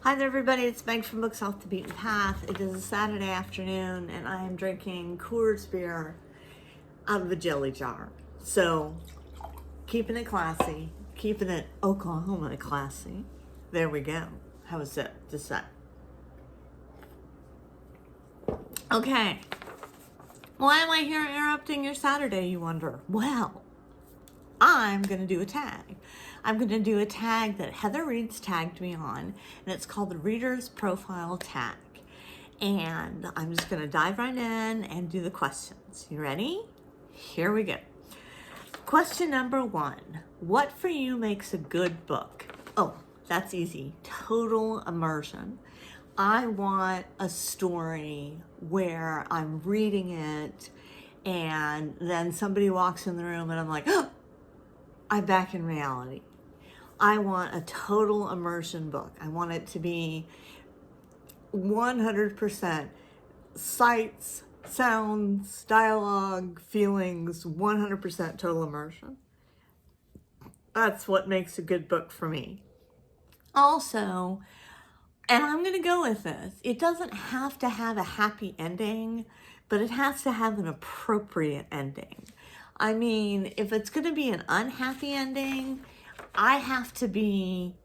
Hi there, everybody. It's Meg from Books Off the Beaten Path. It is a Saturday afternoon, and I am drinking Coors beer out of a jelly jar. So, keeping it classy, keeping it Oklahoma classy. There we go. How was it? Just that. Okay. Why am I here interrupting your Saturday, you wonder? Well, I'm going to do a tag. I'm going to do a tag that Heather Reed's tagged me on, and it's called the Reader's Profile Tag. And I'm just going to dive right in and do the questions. You ready? Here we go. Question number 1. What for you makes a good book? Oh, that's easy. Total immersion. I want a story where I'm reading it and then somebody walks in the room and I'm like, oh, I'm back in reality. I want a total immersion book. I want it to be 100% sights, sounds, dialogue, feelings, 100% total immersion. That's what makes a good book for me. Also, and I'm going to go with this, it doesn't have to have a happy ending, but it has to have an appropriate ending. I mean, if it's going to be an unhappy ending, I have to be,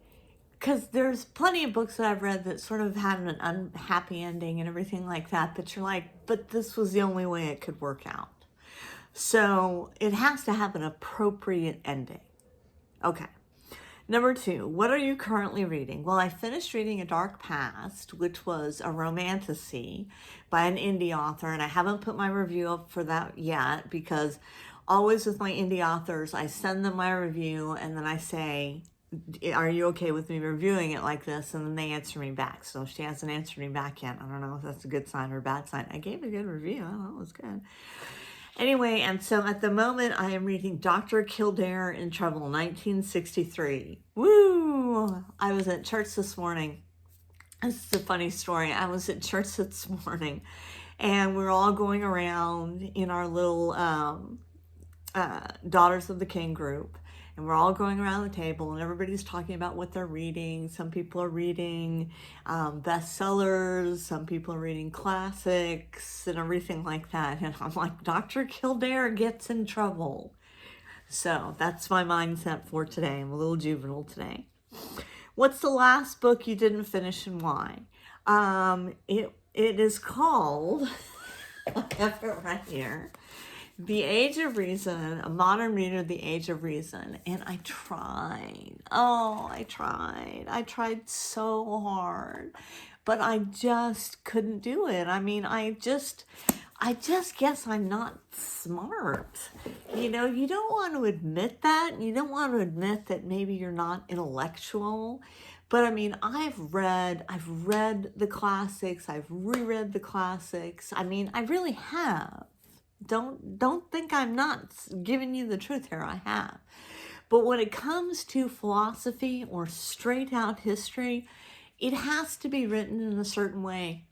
because there's plenty of books that I've read that sort of had an unhappy ending and everything like that, but you're like, but this was the only way it could work out. So it has to have an appropriate ending. Okay. Number 2, what are you currently reading? Well, I finished reading A Dark Past, which was a romantasy by an indie author, and I haven't put my review up for that yet because always with my indie authors, I send them my review and then I say, are you okay with me reviewing it like this? And then they answer me back. So she hasn't answered me back yet. I don't know if that's a good sign or a bad sign. I gave a good review. I thought it was good. Anyway, and so at the moment I am reading Dr. Kildare in Trouble, 1963. Woo! I was at church this morning. This is a funny story. I was at church this morning and we're all going around in our little Daughters of the King group. And we're all going around the table and everybody's talking about what they're reading. Some people are reading bestsellers. Some people are reading classics and everything like that. And I'm like, Dr. Kildare gets in trouble. So that's my mindset for today. I'm a little juvenile today. What's the last book you didn't finish and why? It is called, I have it right here, The Age of Reason, A Modern Reader, The Age of Reason. And I tried. Oh, I tried. I tried so hard. But I just couldn't do it. I mean, I just guess I'm not smart. You know, you don't want to admit that. You don't want to admit that maybe you're not intellectual. But I mean, I've read the classics. I've reread the classics. I mean, I really have. Don't think I'm not giving you the truth here. I have. But when it comes to philosophy or straight out history, it has to be written in a certain way.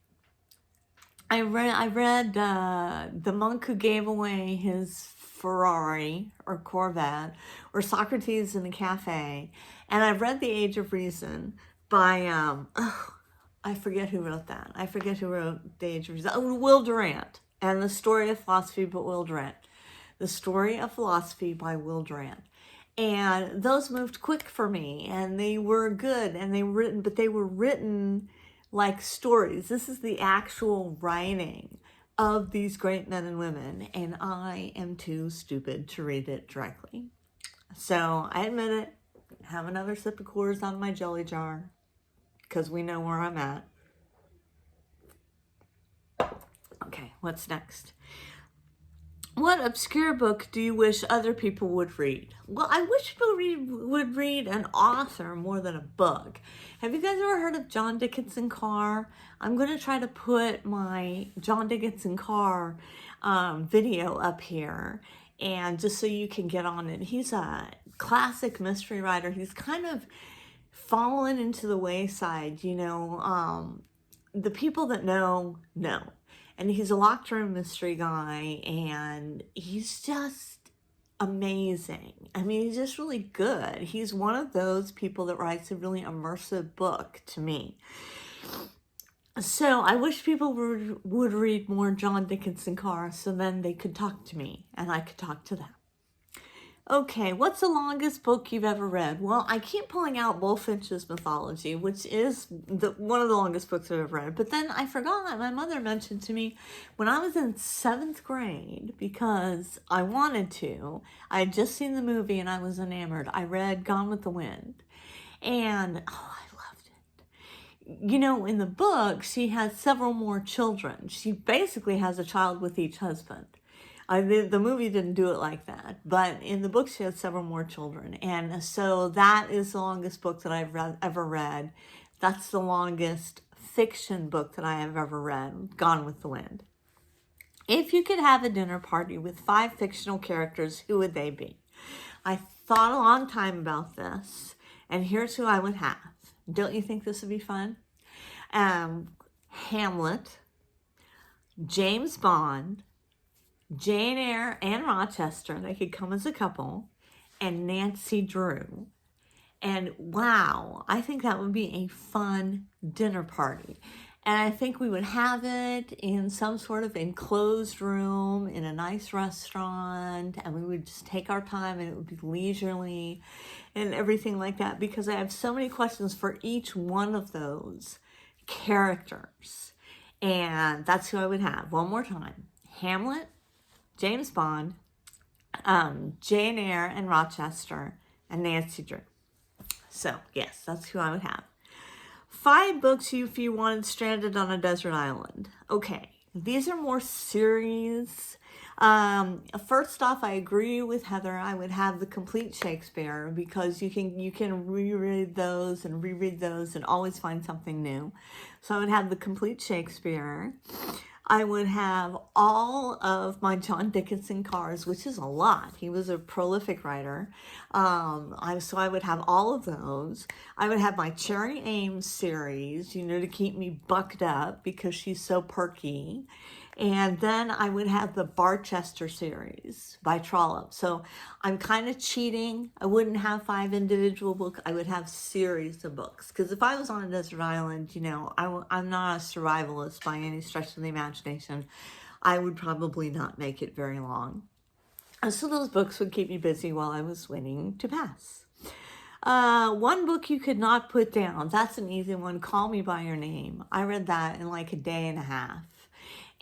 I read The Monk Who Gave Away His Ferrari or Corvette, or Socrates in a Cafe, and I've read The Age of Reason by I forget who wrote that. I forget who wrote The Age of Reason. Oh, Will Durant. And The Story of Philosophy by Will Durant. The Story of Philosophy by Will Durant. And those moved quick for me, and they were good, and they were written like stories. This is the actual writing of these great men and women, and I am too stupid to read it directly. So I admit it. Have another sip of Coors out of my jelly jar, because we know where I'm at. Okay, what's next? What obscure book do you wish other people would read? Well, I wish people would read an author more than a book. Have you guys ever heard of John Dickinson Carr? I'm going to try to put my John Dickinson Carr video up here, and just so you can get on it. He's a classic mystery writer. He's kind of fallen into the wayside, you know. The people that know. And he's a locked room mystery guy, and he's just amazing. I mean, he's just really good. He's one of those people that writes a really immersive book to me. So I wish people would read more John Dickinson Carr so then they could talk to me and I could talk to them. Okay, what's the longest book you've ever read? Well, I keep pulling out Bullfinch's Mythology, which is one of the longest books I've ever read. But then I forgot, my mother mentioned to me when I was in 7th grade, because I wanted to, I had just seen the movie and I was enamored. I read Gone with the Wind. And, oh, I loved it. You know, in the book, she has several more children. She basically has a child with each husband. The movie didn't do it like that, but in the book she had several more children. And so that is the longest book that I've ever read. That's the longest fiction book that I have ever read, Gone with the Wind. If you could have a dinner party with 5 fictional characters, who would they be? I thought a long time about this, and here's who I would have. Don't you think this would be fun? Hamlet, James Bond, Jane Eyre and Rochester, they could come as a couple, and Nancy Drew. And wow, I think that would be a fun dinner party. And I think we would have it in some sort of enclosed room in a nice restaurant, and we would just take our time and it would be leisurely and everything like that, because I have so many questions for each one of those characters. And that's who I would have. One more time. Hamlet, James Bond, Jane Eyre and Rochester, and Nancy Drew. So, yes, that's who I would have. 5 books if you wanted stranded on a desert island. Okay, these are more series. First off, I agree with Heather. I would have the complete Shakespeare, because you can reread those and always find something new. So I would have the complete Shakespeare. I would have all of my John Dickinson Carrs, which is a lot. He was a prolific writer. So I would have all of those. I would have my Cherry Ames series, to keep me bucked up because she's so perky. And then I would have the Barchester series by Trollope. So I'm kind of cheating. I wouldn't have 5 individual books. I would have series of books. Because if I was on a desert island, I'm not a survivalist by any stretch of the imagination. I would probably not make it very long. So those books would keep me busy while I was waiting to pass. One book you could not put down. That's an easy one. Call Me by Your Name. I read that in like a day and a half.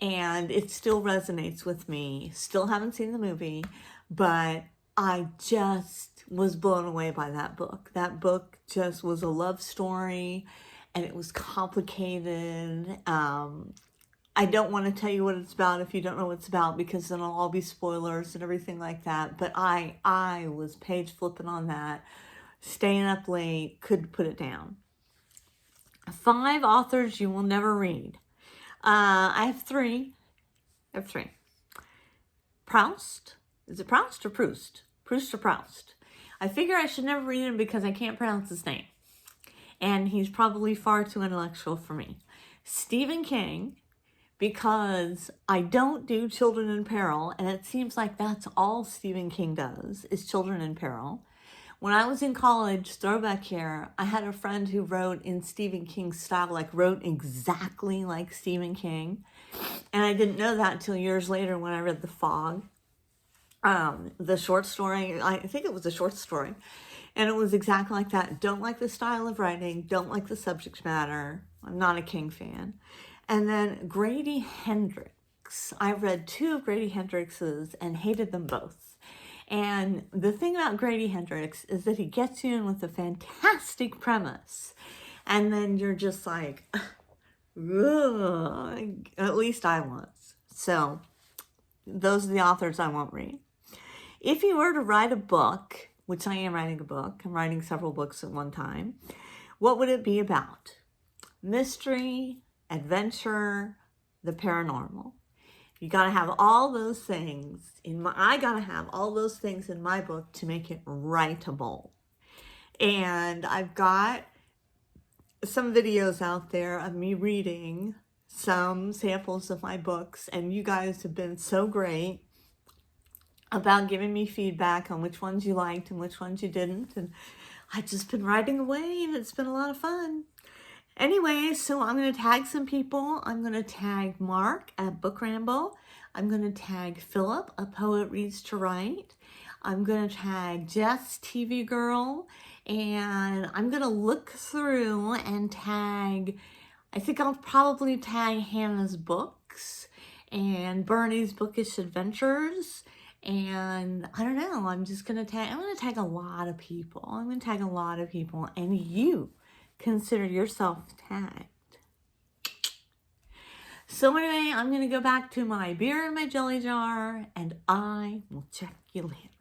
And it still resonates with me. Still haven't seen the movie, but I just was blown away by that book. That book just was a love story, and it was complicated. I don't want to tell you what it's about if you don't know what it's about, because then it'll all be spoilers and everything like that. But I was page flipping on that, staying up late, couldn't put it down. 5 authors you will never read. I have 3. Proust. Is it Proust or Proust? Proust or Proust. I figure I should never read him because I can't pronounce his name. And he's probably far too intellectual for me. Stephen King, because I don't do Children in Peril, and it seems like that's all Stephen King does, is Children in Peril. When I was in college, throwback here, I had a friend who wrote in Stephen King's style, wrote exactly like Stephen King. And I didn't know that until years later when I read The Fog, the short story. I think it was a short story. And it was exactly like that. Don't like the style of writing, don't like the subject matter. I'm not a King fan. And then Grady Hendrix. I read 2 of Grady Hendrix's and hated them both. And the thing about Grady Hendrix is that he gets you in with a fantastic premise. And then you're just like, ugh. At least I was. So those are the authors I won't read. If you were to write a book, which I am writing a book, I'm writing several books at one time, what would it be about? Mystery, adventure, the paranormal. You got to have all those things I got to have all those things in my book to make it writable. And I've got some videos out there of me reading some samples of my books, and you guys have been so great. about giving me feedback on which ones you liked and which ones you didn't. And I've just been writing away and it's been a lot of fun. Anyway, so I'm going to tag some people. I'm going to tag Mark at Book Ramble. I'm going to tag Philip, A Poet Reads to Write. I'm going to tag Jess, TV Girl. And I'm going to look through and tag, I think I'll probably tag Hannah's books and Bernie's Bookish Adventures. And I don't know, I'm going to tag a lot of people. I'm going to tag a lot of people. And you consider yourself tagged. So anyway, I'm going to go back to my beer and my jelly jar, and I will check you later.